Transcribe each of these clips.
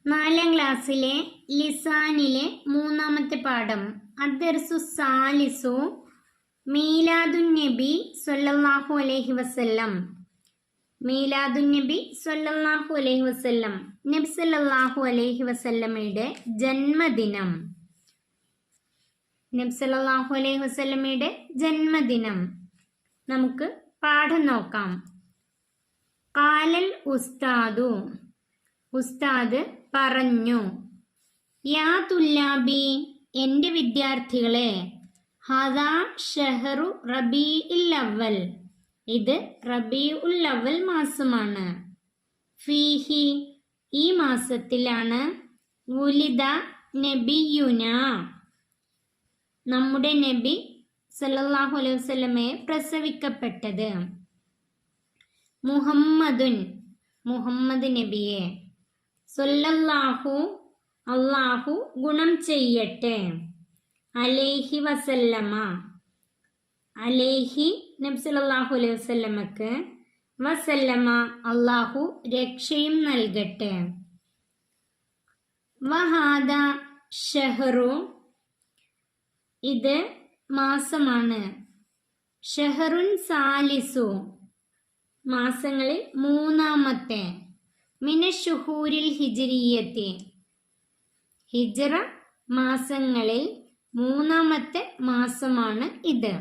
4ാം ക്ലാസ്സിലെ ലിസാനിലെ 3ാമത്തെ പാഠം അദ്ദർസു സാലിസു മീലാദുൻ നബി സ്വല്ലല്ലാഹു അലൈഹി വസല്ലം. മീലാദുൻ നബി സ്വല്ലല്ലാഹു അലൈഹി വസല്ലം, നബി സല്ലല്ലാഹു അലൈഹി വസല്ലമയുടെ ജന്മദിനം. നബി സല്ലല്ലാഹു അലൈഹി വസല്ലമയുടെ ജന്മദിനം. നമുക്ക് പാഠം നോക്കാം. ഖാലൽ ഉസ്താദു, ഉസ്താദ് പറഞ്ഞു. യാ തുല്ലാബി, എൻ്റെ വിദ്യാർത്ഥികളെ. ഹദാ ഷഹറു റബീഉൽ അവൽ, ഇത് റബീഉൽ അവൽ മാസമാണ്. ഫീഹി, ഈ മാസത്തിലാണ് വുലിദ നബിയുന, നമ്മുടെ നബി സല്ലല്ലാഹു അലൈഹി വസല്ലമയെ പ്രസവിക്കപ്പെട്ടത്. മുഹമ്മദുൻ, മുഹമ്മദ് നബിയെ. സല്ലല്ലാഹു, അല്ലാഹു ഗുണം ചെയ്യട്ടെ. അലൈഹി വസല്ലമ, അലൈഹി നബി സല്ലല്ലാഹു അലൈഹി വസല്ലമക്ക്, വസല്ലമ അല്ലാഹു രക്ഷയും നൽകട്ടെ. വഹാദ ഷഹറു, ഇത് മാസമാണ്. ഷഹറുൻ സാലിസു, മാസങ്ങളിൽ 3ാമത്തെ. മിനശുഹൂരിൽ ഹിജ്രിയത്തി, ഹിജ്റ മാസങ്ങളിൽ 3ാമത്തെ മാസമാണ് ഇത്.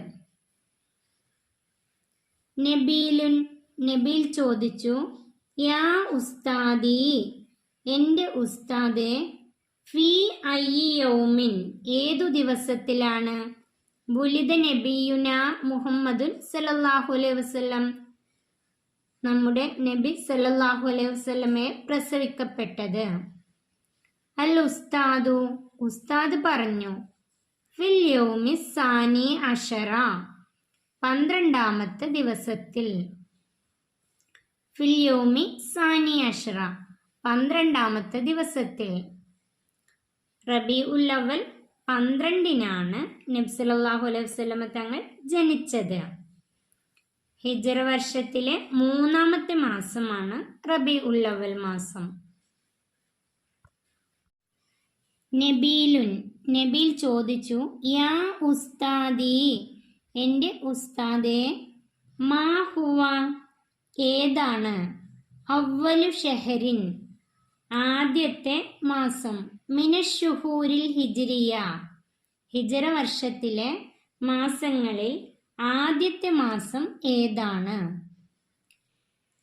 നബീലുൻ, നബീൽ ചോദിച്ചു. യാ ഉസ്താദി, എൻ്റെ ഉസ്താദെ. ഫീ അയ്യി യൗമിൻ, ഏതു ദിവസത്തിലാണ് വുലിദ നബിയുന മുഹമ്മദുൻ സല്ലല്ലാഹു അലൈഹി വസല്ലം, നമ്മുടെ നബി സല്ലല്ലാഹു അലൈഹി വസല്ലമയെ പ്രസവിക്കപ്പെട്ടത്. അൽ ഉസ്താദു, ഉസ്താദ് പറഞ്ഞു. ഫിൽ യൗമി സാനി അഷറ, 12ാമത്തെ ദിവസത്തിൽ. ഫിൽ യൗമി സാനി അഷറ, 12ാമത്തെ ദിവസത്തിൽ. റബീഉൽ അവൽ 12-നാണ് നബി സല്ലല്ലാഹു അലൈഹി വസല്ലമ തങ്ങൾ ജനിച്ചത്. ഹിജ്റ വർഷത്തിലെ 3ാമത്തെ മാസമാണ് റബീഉൽ അവൽ മാസം. നബീലുൻ, നബീൽ ചോദിച്ചു. യാ ഉസ്താദി, എൻ്റെ ഉസ്താദെ. മാ ഹുവ, ഏതാണ്. അവ്വലു ഷഹരിൻ, ആദ്യത്തെ മാസം. മിനശുഹൂരിൽ ഹിജ്രിയ, ഹിജ്റ വർഷത്തിലെ മാസങ്ങളിൽ ആദ്യത്തെ മാസം ഏതാണ്.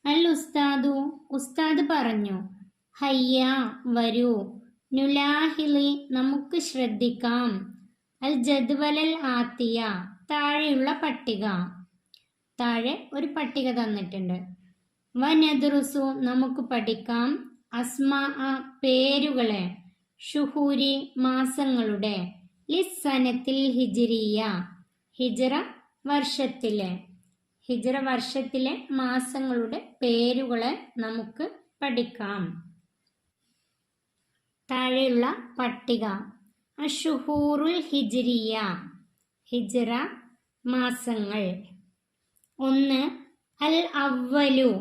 അൽ ഉസ്താദു, ഉസ്താദ് പറഞ്ഞു. ഹയ്യ, വരൂ. നുലാഹിലി, നമുക്ക് ശ്രദ്ധിക്കാം. അൽ ജദ്വലൽ ആത്തിയ, താഴെയുള്ള പട്ടിക. താഴെ ഒരു പട്ടിക തന്നിട്ടുണ്ട്. വനദ്റുസു, നമുക്ക് പഠിക്കാം. അസ്മാ, പേരുകളെ. ഷുഹൂരി, മാസങ്ങളുടെ. ലിസ്സനത്തിൽ ഹിജ്രിയ, ഹിജ്റ വർഷത്തിലെ. ഹിജ്റ വർഷത്തിലെ മാസങ്ങളുടെ പേരുകളെ നമുക്ക് പഠിക്കാം. താഴെയുള്ള പട്ടിക. അഷുഹൂറുൽ ഹിജ്രിയ, ഹിജ്റ മാസങ്ങൾ. 1 അൽ അവ്വലു,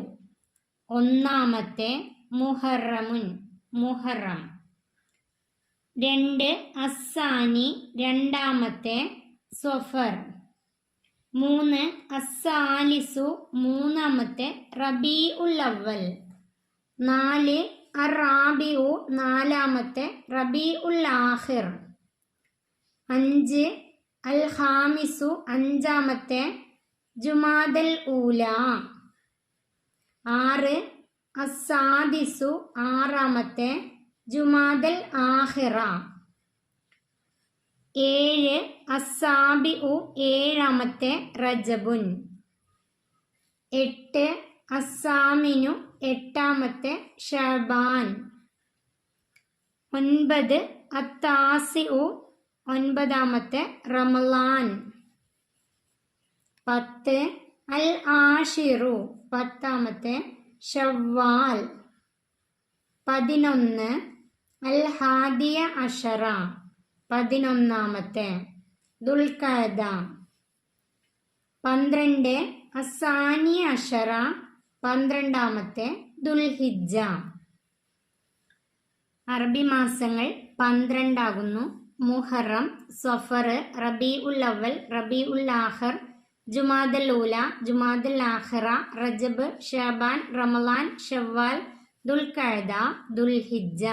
1ാമത്തെ. മുഹറമുൻ, മുഹറം. 2 അസ്സാനി, 2ാമത്തെ. സഫർ. 3 അസ്സാലിസു, 3ാമത്തെ. റബീഉൽ അവൽ. 4 അറാബിഉ, 4ാമത്തെ. റബീഉൽ ആഖിർ. 5 അൽ ഖാമിസു, 5ാമത്തെ. ജുമാദൽ ഊല. 6 അസ്സാദിസു, 6ാമത്തെ. ജുമാദൽ ആഖിറ. 7 അസ്സാബിഉ, 7ാമത്തെ. റജബുൻ. 8 അസ്സാമിനു, 8ാമത്തെ. ഷഅബാൻ. 9 അത്താസിഉ, 9ാമത്തെ. റമളാൻ. 10 അൽ ആഷിറു, 10ാമത്തെ. ഷവ്വാൽ. 11 അൽ ഹാദിയ അഷറ, 11ാമത്തെ. ദുൽഖഅദ. 12 അസാനി അഷറ, 12ാമത്തെ. ദുൽഹിജ്ജ. അറബി മാസങ്ങൾ 12 ആകുന്നു. മുഹറം, സഫർ, റബീഉൽ അവൽ, റബീഉൽ ആഖിർ, ജുമാദൽ ഊല, ജുമാദൽ ആഖിറ, റജബ്, ഷഅബാൻ, റമളാൻ, ഷവ്വാൽ, ദുൽഖഅദ, ദുൽഹിജ്ജ.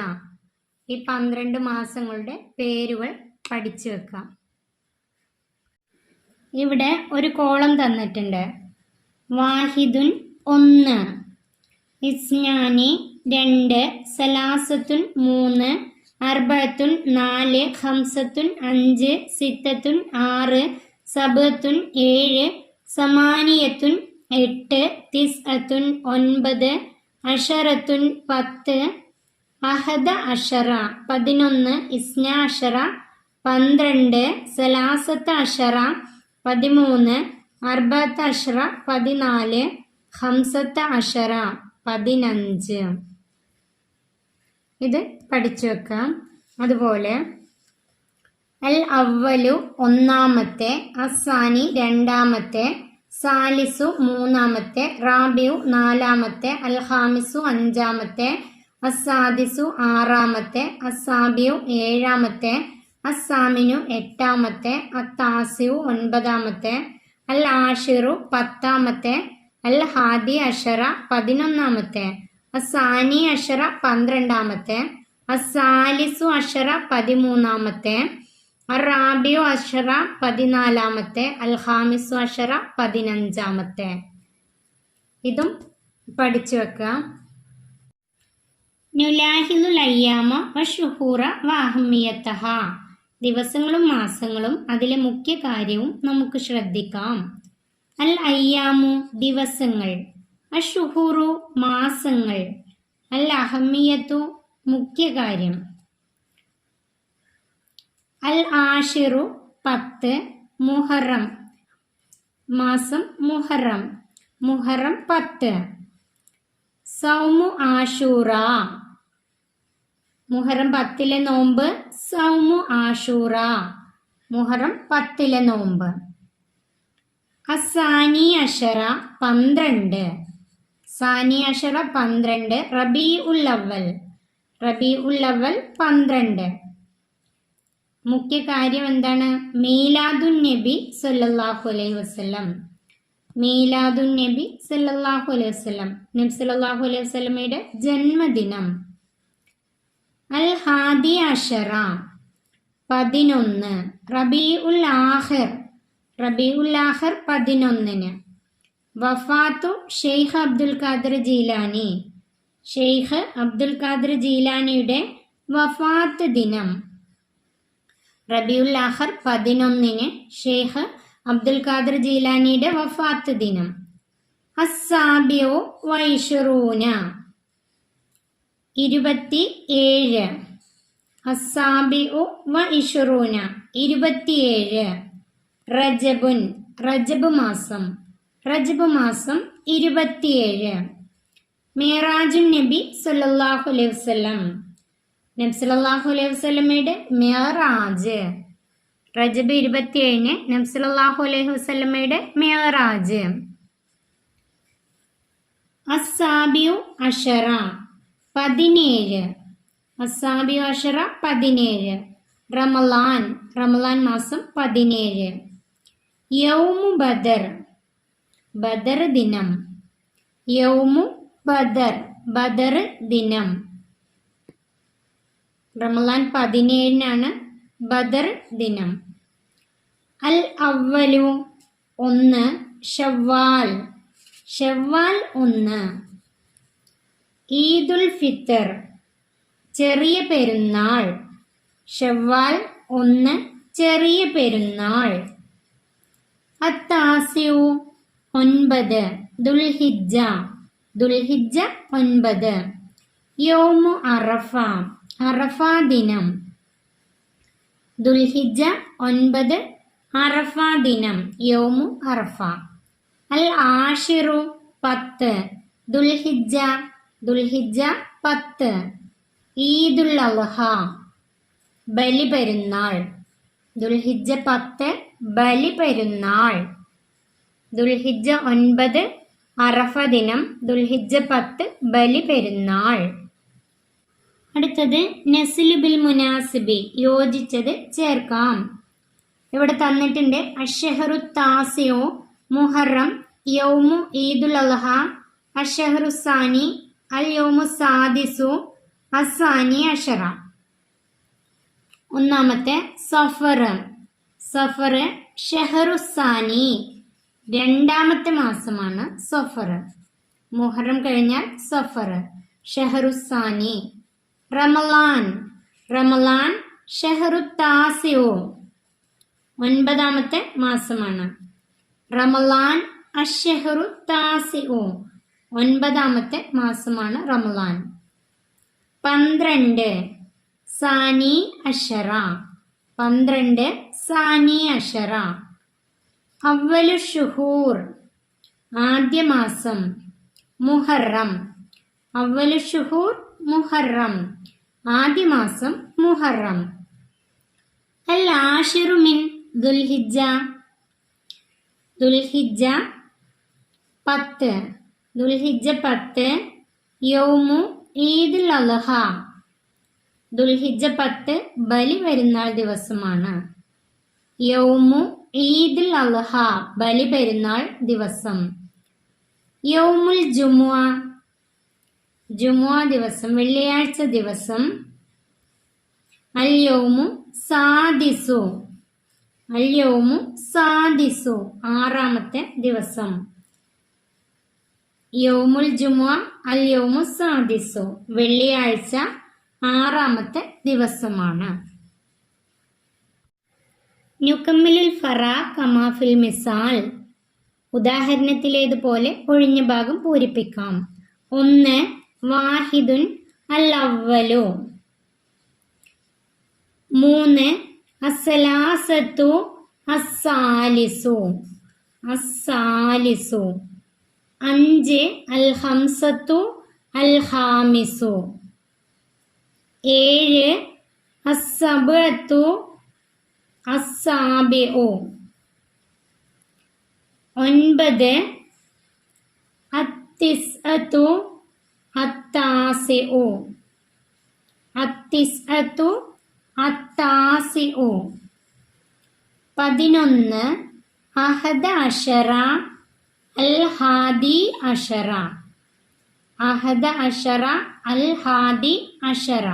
ഈ 12 മാസങ്ങളുടെ പേരുകൾ പഠിച്ചു വെക്കാം. ഇവിടെ ഒരു കോളം തന്നിട്ടുണ്ട്. വാഹിദുൻ 1, ഇസ്നാനി 2, സലാസത്തുൻ 3, അർബഅത്തുൻ 4, ഖംസത്തുൻ 5, സിത്തത്തുൻ 6, സബഅത്തുൻ 7, സമാനിയത്തുൻ 8, തിസ്അത്തുൻ 9, അശറത്തുൻ 10, അഹദ അഷറ 11, ഇസ്നാ അഷറ 12, സലാസത്ത അഷറ 13, അർബഅത്ത അഷറ 14, ഖംസത്ത അഷറ 15. ഇത് പഠിച്ചു വെക്കാം. അതുപോലെ അൽ അവ്വലു 1-ാമത്തെ, അസാനി 2-ാമത്തെ, സാലിസു 3-ാമത്തെ, റാബിയു 4-ാമത്തെ, അൽ ഖാമിസു 5-ാമത്തെ, അസാദിസു 6-ാമത്തെ, അസാബിയു 7-ാമത്തെ, അസാമിനു 8-ാമത്തെ, അത്താസിയു 9-ാമത്തെ, അൽ ആഷിറു 10-ാമത്തെ, അൽ ഹാദി അഷറ 11-ാമത്തെ, അസാനി അഷറ 12-ാമത്തെ, അസാലിസു അഷറ 13-ാമത്തെ, അറാബിയു അഷറ 14-ാമത്തെ, അൽ ഖാമിസു അഷറ 15-ാമത്തെ. ഇതും പഠിച്ചു വെക്കാം. നുലാഹിദുൽ അയ്യാമ വശുഹൂറ വഅഹ്മിയതഹ. ദിവസങ്ങളും മാസങ്ങളും അതിലെ മുഖ്യ കാര്യവും നമുക്ക് ശ്രദ്ധിക്കാം. അൽ അയ്യാമു ദിവസങ്ങൾ, അശുഹൂറു മാസങ്ങൾ, അൽ അഹ്മിയത്തു മുഖ്യ കാര്യം. അൽ ആഷിറു 10, മുഹറം മാസം, മുഹറം 10. സൗമു ആഷൂറ, മുഹറം 10-ലെ നോമ്പ് സൗമു ആഷൂറ, മുഹറം 10-ലെ നോമ്പ്. അസാനി അഷറ 12, സാനി അഷറ 12, റബീഉൽ അവൽ 12. മുഖ്യ കാര്യം എന്താണ്? മീലാദുൻ നബി സല്ലല്ലാഹു അലൈഹി വസല്ലം, മീലാദുൻ നബി സല്ലല്ലാഹു അലൈഹി വസല്ലം, നബി സല്ലല്ലാഹു അലൈഹി വസല്ലമയുടെ ജന്മദിനം. അൽ ഹാദി അഷറ 11, റബീഉൽ ആഖിർ 11-ന്. വഫാത്തു ഷെയ്ഖ് അബ്ദുൽ ഖാദിർ ജീലാനി, ഷെയ്ഖ് അബ്ദുൽ ഖാദിർ ജീലാനിയുടെ വഫാത്ത് ദിനം. റബീഉൽ ആഖിർ 11-ന് ഷെയ്ഖ് അബ്ദുൽ ഖാദിർ ജീലാനിയുടെ വഫാത്ത് ദിനം. അസ്സാബിഉ വഇശ്റൂന 27, അസ്സാബിഉ വഇശ്റൂന 27. റജബുൻ റജബ് മാസം 27. മിഅ്റാജുൻ നബി സല്ലല്ലാഹു അലൈഹി വസല്ലം, നബി സല്ലല്ലാഹു അലൈഹി വസല്ലമയുടെ മിഅ്റാജ്. റജബ് 27-ന് നബി സല്ലല്ലാഹു അലൈഹി വസല്ലമയുടെ മിഅ്റാജ്. അസ്സാബിഉ അഷറ 17, അസ്സാബിഉ അഷറ 17. റമളാൻ മാസം 17. യൗമു ബദർ ബദർ ദിനം, യൗമു ബദർ ദിനം. റമളാൻ 17-നാണ് ബദർ ദിനം. അൽ അവ്വലു 1, ഷവ്വാൽ 1. ഈദുൽ ഫിത്തർ ചെറിയ പെരുന്നാൾ, ഷവ്വാൽ 1 ചെറിയ പെരുന്നാൾ. അത്താസിഉ 9, ദുൽഹിജ്ജ 9. യൗമു അറഫ ദിനം, ദുൽഹിജ്ജ 9 അറഫ ദിനം, യൗമു അറഫ. അൽ ആഷിറു 10, ദുൽഹിജ്ജ 10. ഈദുൽ അദ്ഹ ബലി പെരുന്നാൾ, ദുൽഹിജ്ജ 10 ബലി പെരുന്നാൾ. ദുൽഹിജ്ജ 9 അറഫ ദിനം, ദുൽഹിജ്ജ 10 ബലി പെരുന്നാൾ. അടുത്ത അടുത്തത് നസ്ലു ബിൽ മുനാസിബി, യോജിച്ചത് ചേർക്കാം. ഇവിടെ തന്നിട്ടുണ്ട് അഷ്ഹറു താസിഉ മുഹറം യൗമു ഈദുൽ അദ്ഹ അഷ്ഹറു സാനി അൽ യൗമു സാദിസു അസാനി അഷറ. ഒന്നാമത്തെ സഫർ, സഫർ ഷഹറു സാനി, രണ്ടാമത്തെ മാസമാണ് സഫർ. മുഹറം കഴിഞ്ഞാൽ സഫർ, ഷഹറു സാനി. റമളാൻ, റമളാൻ ഷഹറു താസിഉ, ഒൻപതാമത്തെ മാസമാണ്. റമളാൻ അഷ്ഹറു താസിഉ, ഒൻപതാമത്തെ മാസമാണ് റമളാൻ. 12 സാനി അഷറ, 12 സാനി അഷറ. അവ്വലു ഷുഹൂർ, ആദ്യ മാസം. മുഹറം, അവ്വലു ഷുഹൂർ മുഹറം, ആദ്യ മാസം മുഹറം. അൽ ആഷിറു മിൻ ദുൽഹിജ്ജ, ദുൽഹിജ്ജ 10, ദുൽഹിജ്ജ 10 യൗമു ഈദുൽ അദ്ഹ, ദുൽഹിജ്ജ 10 ബലി പെരുന്നാൾ ദിവസമാണ്. യൗമു ഈദുൽ അദ്ഹ, ബലി പെരുന്നാൾ ദിവസം. യൗമുൽ ജുമുഅ, ജുമുഅ ദിവസം, വെള്ളിയാഴ്ച ദിവസം. അൽ യൗമു സാദിസു, അൽ യൗമു സാദിസു, ആറാമത്തെ ദിവസം. യൗമുൽ ജുമുഅ അൽ യൗമു സാദിസു, വെള്ളിയാഴ്ച ആറാമത്തെ ദിവസമാണ്. നുകമ്മിലുൽ ഫറാ കമാ ഫിൽ മിസാൽ, ഉദാഹരണത്തിലേതുപോലെ ഒഴിഞ്ഞ ഭാഗം പൂരിപ്പിക്കാം. 1 വാഹിദുൻ അൽ അവ്വലു. 3 അസ്സലാസത്തു അസ്സാലിസു, അസ്സാലിസു. 5 അൽ ഹംസത്തു അൽ ഖാമിസു. 7 അസ്സബഅത്തു അസ്സാബിഉ. 9 അത്തിസ്അത്തു അത്താസിഉ, അത്തിസ്അത്തു അത്താസിഉ. 11 അഹദ അഷറ അൽ ഹാദി അഷറ, അഹദ അഷറ അൽ ഹാദി അഷറ.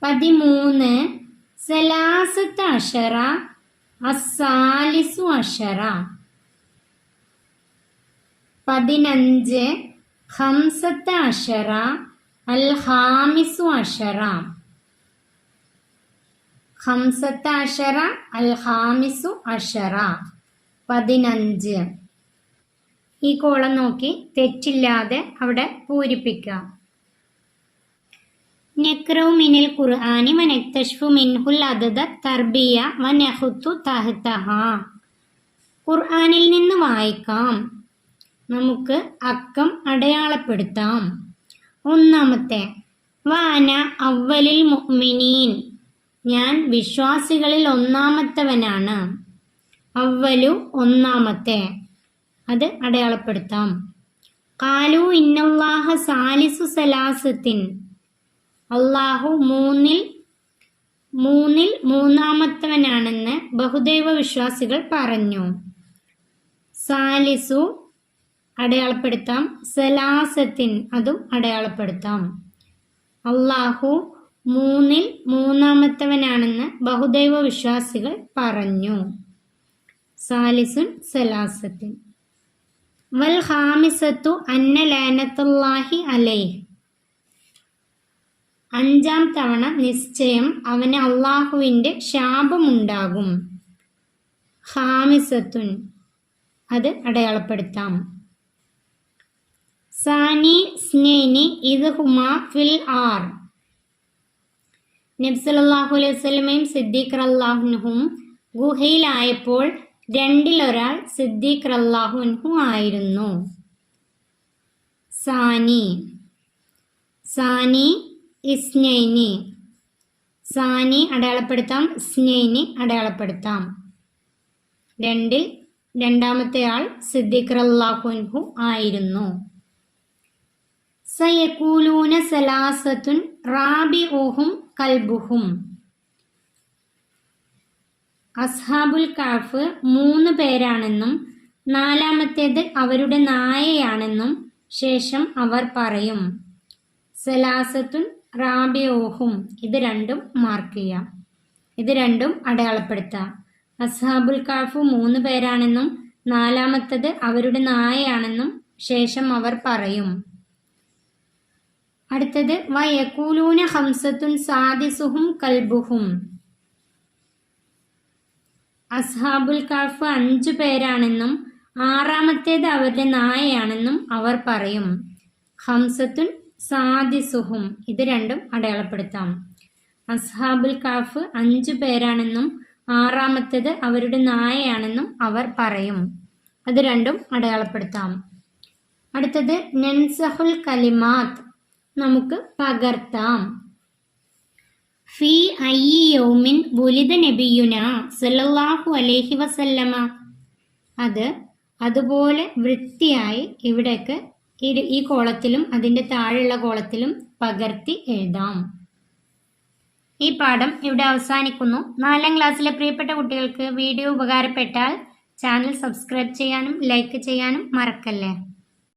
13 സലാസത്ത് അഷറ അസ്സാലിസു അഷറ. 15 ഖംസത്ത് അഷറ അൽ ഖാമിസു അഷറ, ഖംസത്ത് അഷറ അൽ ഖാമിസു അഷറ. 15. ഈ കോളം നോക്കി തെറ്റില്ലാതെ അവിടെ പൂരിപ്പിക്കാം. നഖ്റഉ മിനൽ ഖുർആനി വനക്തശ്ഫു മിൻഹുൽ അദദ തർബിയ വനഖുത്തു തഹ്തഹ. ഖുർആനിൽ നിന്ന് വായിക്കാം, നമുക്ക് അക്കം അടയാളപ്പെടുത്താം. ഒന്നാമത്തെ വാന അവ്വലുൽ മുഅ്മിനീൻ, ഞാൻ വിശ്വാസികളിൽ ഒന്നാമത്തവനാണ്. അവ്വലു ഒന്നാമത്തെ, അത് അടയാളപ്പെടുത്താം. ഖാലു ഇന്നല്ലാഹ സാലിസു സലാസത്തിൻ, അള്ളാഹു മൂന്നിൽ മൂന്നാമത്തവനാണെന്ന് ബഹുദൈവ വിശ്വാസികൾ പറഞ്ഞു. സാലിസു അടയാളപ്പെടുത്താം, സലാസത്തിൻ അതും അടയാളപ്പെടുത്താം. അള്ളാഹു മൂന്നിൽ മൂന്നാമത്തവനാണെന്ന് ബഹുദൈവ വിശ്വാസികൾ പറഞ്ഞു. സാലിസുൻ സലാസത്തിൻ. വൽ ഖാമിസത്തു അന്ന ലഅനത്തുല്ലാഹി അലൈഹി, 5ാം തവണ നിശ്ചയം അവന് അള്ളാഹുവിൻ്റെ ശാപമുണ്ടാകും. ഖാമിസത്തുൻ അത് അടയാളപ്പെടുത്താം. സാനി സ്നൈനി ഇത് ഹുമാ ഫിൽ ആർ, നബി സല്ലല്ലാഹു അലൈഹി വസല്ലമയും സിദ്ദീഖ് റളിയല്ലാഹു അൻഹും ഗുഹയിലായപ്പോൾ രണ്ടിലൊരാൾ സിദ്ദീഖ് റളിയല്ലാഹു അൻഹു ആയിരുന്നു. സാനി, സാനി ഇസ്നൈനി, സാനി അടയാളപ്പെടുത്താം, ഇസ്നൈനി അടയാളപ്പെടുത്താം. രണ്ടിൽ രണ്ടാമത്തെ ആൾ സിദ്ദീഖ് റളിയല്ലാഹു അൻഹു ആയിരുന്നു. സയഖൂലൂന സലാസത്തുൻ റാബിഉഹും കൽബുഹും. അസ്ഹാബുൽ കഹ്ഫ് 3 പേരാണെന്നും 4-മത്തേത് അവരുടെ നായയാണെന്നും ശേഷം അവർ പറയും. സലാസത്തുൻ റാബിഉഹും, ഇത് രണ്ടും മാർക്ക് ചെയ്യാം, ഇത് രണ്ടും അടയാളപ്പെടുത്താം. അസ്ഹാബുൽ കഹ്ഫ് 3 പേരാണെന്നും 4-മത്തേത് അവരുടെ നായയാണെന്നും ശേഷം അവർ പറയും. അടുത്തത് വയഖൂലൂന ഖംസത്തുൻ സാദിസുഹും കൽബുഹും. അസ്ഹാബുൽ കഹ്ഫ് 5 പേരാണെന്നും 6-മത്തേത് അവരുടെ നായയാണെന്നും അവർ പറയും. ഖംസത്തുൻ സാദിസുഹും, ഇത് രണ്ടും അടയാളപ്പെടുത്താം. അസ്ഹാബുൽ കഹ്ഫ് 5 പേരാണെന്നും 6-മത്തേത് അവരുടെ നായയാണെന്നും അവർ പറയും. അത് രണ്ടും അടയാളപ്പെടുത്താം. അടുത്തത് നൻസഹുൽ കലിമാത്ത്, നമുക്ക് പകർത്താം. ഫീ അയ്യി യൗമിൻ വുലിദ നബിയുന സല്ലല്ലാഹു അലൈഹി വസല്ലമ. അത് അതുപോലെ വൃത്തിയായി ഇവിടേക്ക് ഈ കോളത്തിലും അതിൻ്റെ താഴെയുള്ള കോളത്തിലും പകർത്തി എഴുതാം. ഈ പാഠം ഇവിടെ അവസാനിക്കുന്നു. 4ാം ക്ലാസ്സിലെ പ്രിയപ്പെട്ട കുട്ടികൾക്ക് വീഡിയോ ഉപകാരപ്പെട്ടാൽ ചാനൽ സബ്സ്ക്രൈബ് ചെയ്യാനും ലൈക്ക് ചെയ്യാനും മറക്കല്ലേ.